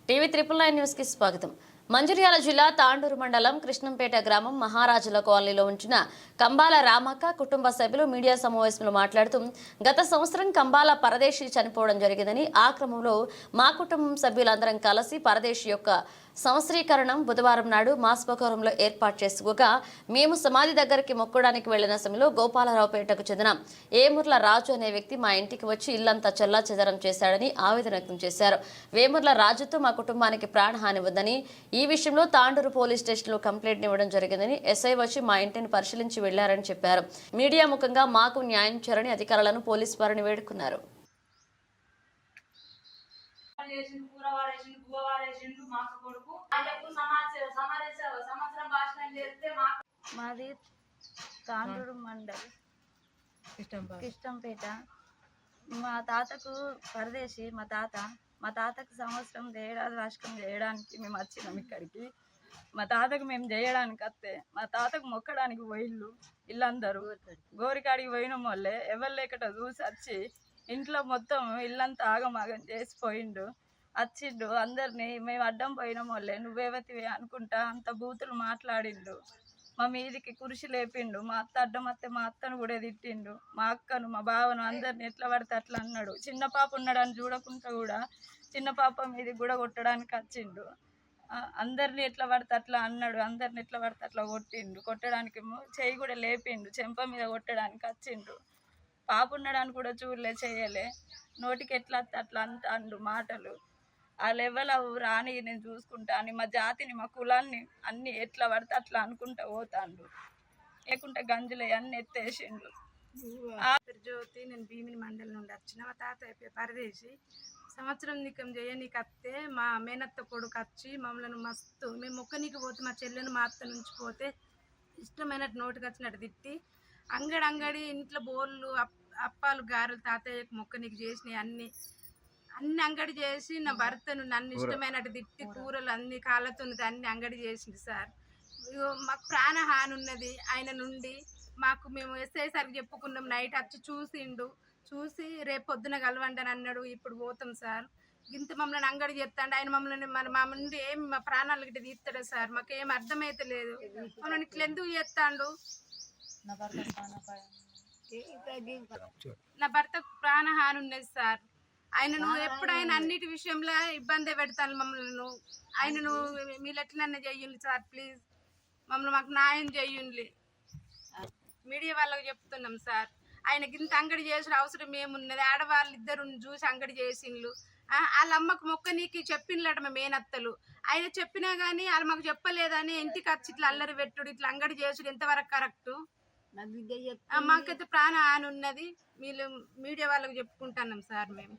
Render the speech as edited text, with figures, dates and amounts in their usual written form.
TV 999 news కి స్వాగతం. మంచిర్యాల జిల్లా తాండూరు మండలం కృష్ణంపేట గ్రామం మహారాజుల కాలనీలో ఉంచిన కంబాల రామక్క కుటుంబ సభ్యులు మీడియా సమావేశంలో మాట్లాడుతూ గత సంవత్సరం కంబాల పరదేశి చనిపోవడం జరిగిందని ఆ క్రమంలో మా కుటుంబం సభ్యులందరం కలిసి పరదేశి యొక్క సంవత్సరీకరణం బుధవారం నాడు మాస్పకరంలో ఏర్పాటు చేసుకోగా మేము సమాధి దగ్గరికి మొక్కడానికి వెళ్లిన సమయంలో గోపాలరావుపేటకు చెందిన ఏముర్ల రాజు అనే వ్యక్తి మా ఇంటికి వచ్చి ఇల్లంతా చెల్లాచెదరం చేశాడని ఆవేదన వ్యక్తం చేశారు. వేముర్ల రాజుతో మా కుటుంబానికి ప్రాణహాని ఉందని ఈ విషయంలో తాండూరు పోలీస్ స్టేషన్లో కంప్లైంట్ ఇవ్వడం జరిగిందని ఎస్ఐ వచ్చి మా ఇంటిని పరిశీలించి వెళ్లారని చెప్పారు. మీడియా ముఖంగా మాకు న్యాయం చేయాలని అధికారులను పోలీసు వారిని వేడుకున్నారు. మాది తాండూరు మండల్ కిష్టంపేట. మా తాతకు పరదేశి మా తాతకు సంవత్సరం ఏడాది రాష్ట్రం చేయడానికి మేము వచ్చినాం ఇక్కడికి. మా తాతకు మేము చేయడానికి వస్తే మా తాతకు మొక్కడానికి పోయిళ్ళు ఇల్లందరూ గోరికాడికి పోయిన వాళ్ళే ఎవరు లేకట చూసి వచ్చి ఇంట్లో మొత్తం ఇల్లంతా ఆగమాగం చేసిపోయిండు. వచ్చిండు అందరినీ మేము అడ్డం పోయిన వాళ్ళే నువ్వేవతివి అనుకుంటా అంత బూతులు మాట్లాడిండు. మా మీదికి కురిసి లేపిండు. మా అత్త అడ్డం వస్తే మా అత్తను కూడా తిట్టిండు. మా అక్కను మా బావను అందరిని ఎట్లా పడితే అట్లా అన్నాడు. చిన్న పాప ఉన్నాడని చూడకుండా కూడా చిన్న పాప మీదకి కూడా కొట్టడానికి వచ్చిండు. అందరిని ఎట్లా పడితే అట్లా అన్నాడు. అందరిని ఎట్లా పడితే అట్లా కొట్టిండు. కొట్టడానికి చెయ్యి కూడా లేపిండు. చెంప మీద కొట్టడానికి వచ్చిండు. పాప ఉన్నాడని కూడా చూడలే, చేయలే. నోటికి ఎట్లా అట్లా అంటాడు మాటలు. ఆ లెవెల్ రాని నేను చూసుకుంటా అని మా జాతిని మా కులాన్ని అన్ని ఎట్లా పడితే అట్లా అనుకుంటా పోతాండు. లేకుంటే గంజులు అన్ని ఎత్తేసిండు. జ్యోతి, నేను భీమిని మండలి నుండి వచ్చిన. మా తాత పరదేశి సంవత్సరం నికం చేయనీకి వస్తే మా మేనత్త కొడుకు వచ్చి మమ్మల్ని మస్తు మేము మొక్కనీకి పోతే మా చెల్లెను మా అత్త నుంచి పోతే ఇష్టమైనట్టు నోటికి వచ్చినట్టు తిట్టి అంగడి ఇంట్లో బోర్లు అప్పాలు గారెలు తాతయ్యకు మొక్కనీకి చేసినాయి అన్ని అంగడి చేసి నా భర్తను నన్ను ఇష్టమైనట్టు తిట్టి కూరలు అన్ని కాళ్ళతో అన్ని అంగడి చేసింది సార్. మాకు ప్రాణహాని ఉన్నది ఆయన నుండి. మాకు మేము ఎస్ఐ సార్కి చెప్పుకున్నాం. నైట్ వచ్చి చూసి రేపు పొద్దున కలవండి అని అన్నాడు. ఇప్పుడు పోతాం సార్. ఇంత మమ్మల్ని అంగడి చేస్తాడు ఆయన. మమ్మల్ని మా నుండి ఏం మా ప్రాణాలు గిట్ట తీస్తాడు సార్. మాకేం అర్థమైతే లేదు. మమ్మల్ని ఇట్లా ఎందుకు చేస్తాడు? నా భర్తకు ప్రాణహాని ఉన్నది సార్. ఆయనను ఎప్పుడైనా అన్నిటి విషయంలో ఇబ్బంది పెడతాను మమ్మల్ని. ఆయనను మీరు ఎట్లన్నా చెయ్యండి సార్, ప్లీజ్ మమ్మల్ని మాకు న్యాయం చెయ్యండి. మీడియా వాళ్ళకు చెప్తున్నాం సార్. ఆయనకి ఇంత అంగడి చేసిన అవసరం ఏమున్నది? ఆడవాళ్ళు ఇద్దరు చూసి అంగడి చేసిండ్లు. వాళ్ళ అమ్మకు మొక్కనీకి చెప్పిండ్లట మా మేనత్తలు. ఆయన చెప్పినా కానీ వాళ్ళు మాకు చెప్పలేదని ఇంటికి వచ్చి ఇట్లా అల్లరి పెట్టుడు ఇట్లా అంగడి చేసుడు ఎంతవరకు కరెక్టు? మాకైతే ప్రాణ హాని ఉన్నది. వీళ్ళు మీడియా వాళ్ళకు చెప్పుకుంటున్నాం సార్ మేము.